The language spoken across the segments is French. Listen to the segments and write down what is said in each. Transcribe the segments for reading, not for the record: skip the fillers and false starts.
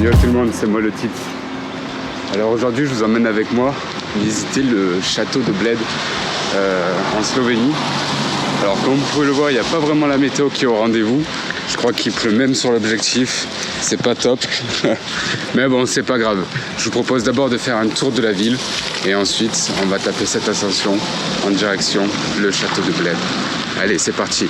Yo tout le monde, c'est moi le titre. Alors aujourd'hui je vous emmène avec moi visiter le château de Bled en Slovénie. Alors comme vous pouvez le voir, il n'y a pas vraiment la météo qui est au rendez-vous. Je crois qu'il pleut même sur l'objectif, c'est pas top. Mais bon, c'est pas grave. Je vous propose d'abord de faire un tour de la ville et ensuite on va taper cette ascension en direction le château de Bled. Allez, c'est parti.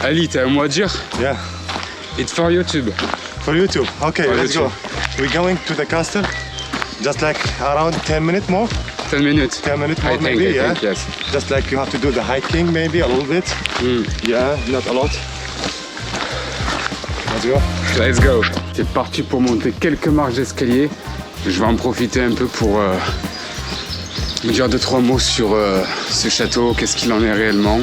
Ali, t'as un mot à dire? Yeah. It's for YouTube. For YouTube. Okay, For let's YouTube. go. We're going to the castle. Just like around 10 minutes more. 10 minutes. 10 minutes more I think, maybe, yeah. yes. Just like you have to do the hiking maybe a little bit. Yeah, not a lot. Let's go. Let's go. C'est parti pour monter quelques marches d'escalier. Je vais en profiter un peu pour me dire 2-3 mots sur ce château, qu'est-ce qu'il en est réellement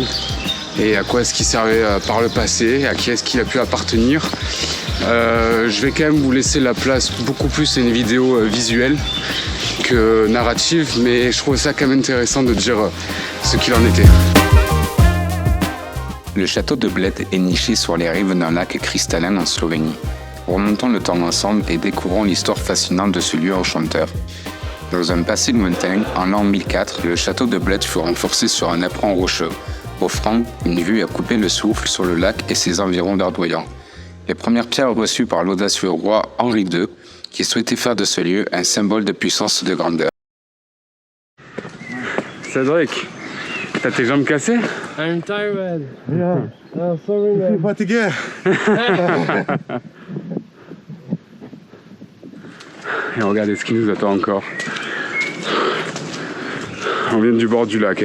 et à quoi est-ce qu'il servait par le passé, à qui est-ce qu'il a pu appartenir. Je vais quand même vous laisser la place beaucoup plus à une vidéo visuelle que narrative, mais je trouve ça quand même intéressant de dire ce qu'il en était. Le château de Bled est niché sur les rives d'un lac cristallin en Slovénie. Remontons le temps ensemble et découvrons l'histoire fascinante de ce lieu enchanteur. Dans un passé lointain, en l'an 1004, le château de Bled fut renforcé sur un éperon rocheux, offrant une vue à couper le souffle sur le lac et ses environs verdoyants. Les premières pierres reçues par l'audacieux roi Henri II, qui souhaitait faire de ce lieu un symbole de puissance et de grandeur. Cédric, t'as tes jambes cassées? I'm tired. Yeah. Oh, sorry, Je suis man. fatigué. Et regardez ce qui nous attend encore. On vient du bord du lac.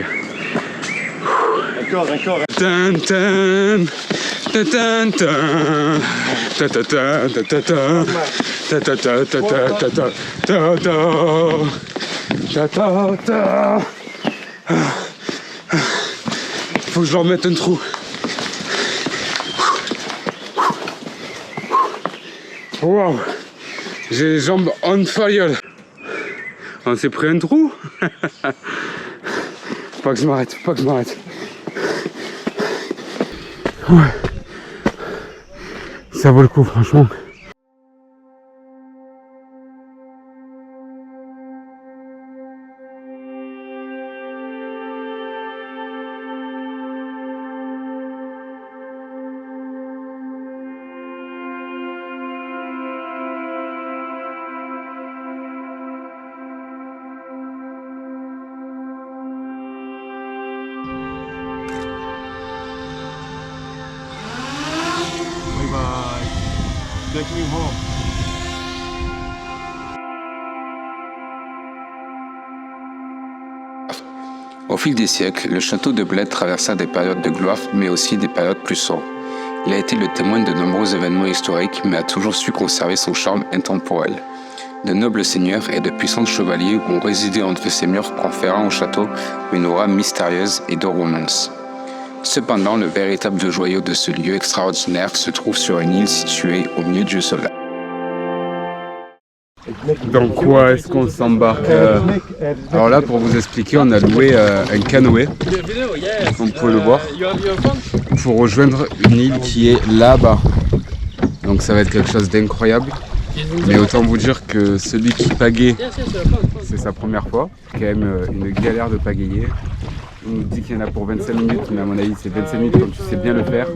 Encore. Tan, tan, ta, tan, tan, ta, ta, ta, ta, ta, ta, ta, ta, ta, ta, ta, ta, ta, ta, ta, ta. Faut que je leur mette un trou. Wow, j'ai les jambes on fire. On s'est pris un trou. Faut pas que je m'arrête. Ouais. Ça vaut le coup, franchement. Bye. Take me home. Au fil des siècles, le château de Bled traversa des périodes de gloire, mais aussi des périodes plus sombres. Il a été le témoin de nombreux événements historiques, mais a toujours su conserver son charme intemporel. De nobles seigneurs et de puissants chevaliers ont résidé entre ces murs conférant au château une aura mystérieuse et de romance. Cependant, le véritable joyau de ce lieu extraordinaire se trouve sur une île située au milieu du sol. Dans quoi est-ce qu'on s'embarque Alors là, pour vous expliquer, on a loué un canoë, comme vous pouvez le voir, pour rejoindre une île qui est là-bas. Donc ça va être quelque chose d'incroyable. Mais autant vous dire que celui qui pagaie, c'est sa première fois. C'est quand même une galère de pagayer. On nous dit qu'il y en a pour 25 minutes, mais à mon avis c'est 25 minutes quand tu sais bien le faire.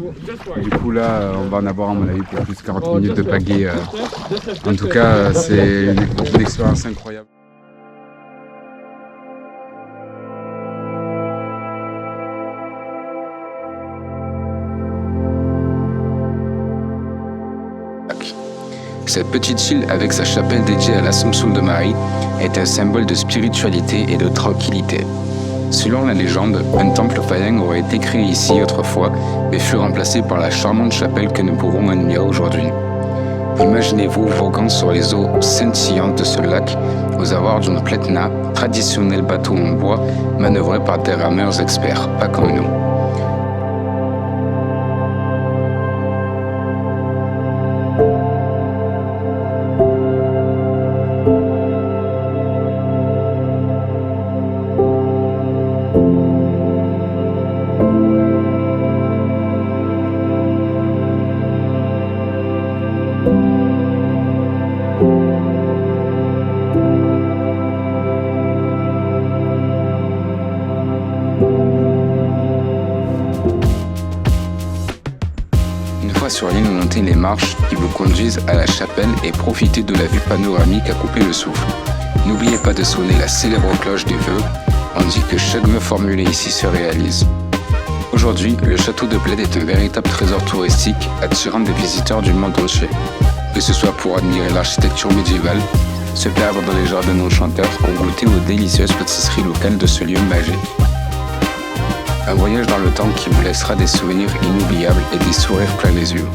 Du coup là, on va en avoir à mon avis pour plus 40 minutes de pagaie. En tout cas, c'est une expérience incroyable. Cette petite île, avec sa chapelle dédiée à l'Assomption de Marie, est un symbole de spiritualité et de tranquillité. Selon la légende, un temple païen aurait été créé ici autrefois, mais fut remplacé par la charmante chapelle que nous pouvons admirer aujourd'hui. Imaginez-vous voguant sur les eaux scintillantes de ce lac aux abords d'une pletna, traditionnel bateau en bois manœuvré par des rameurs experts, pas comme nous. Une fois sur l'île, montez les marches qui vous conduisent à la chapelle et profitez de la vue panoramique à couper le souffle. N'oubliez pas de sonner la célèbre cloche des vœux. On dit que chaque vœu formulé ici se réalise. Aujourd'hui, le château de Bled est un véritable trésor touristique attirant des visiteurs du monde entier. Que ce soit pour admirer l'architecture médiévale, se perdre dans les jardins enchanteurs ou goûter aux délicieuses pâtisseries locales de ce lieu magique. Un voyage dans le temps qui vous laissera des souvenirs inoubliables et des sourires plein les yeux.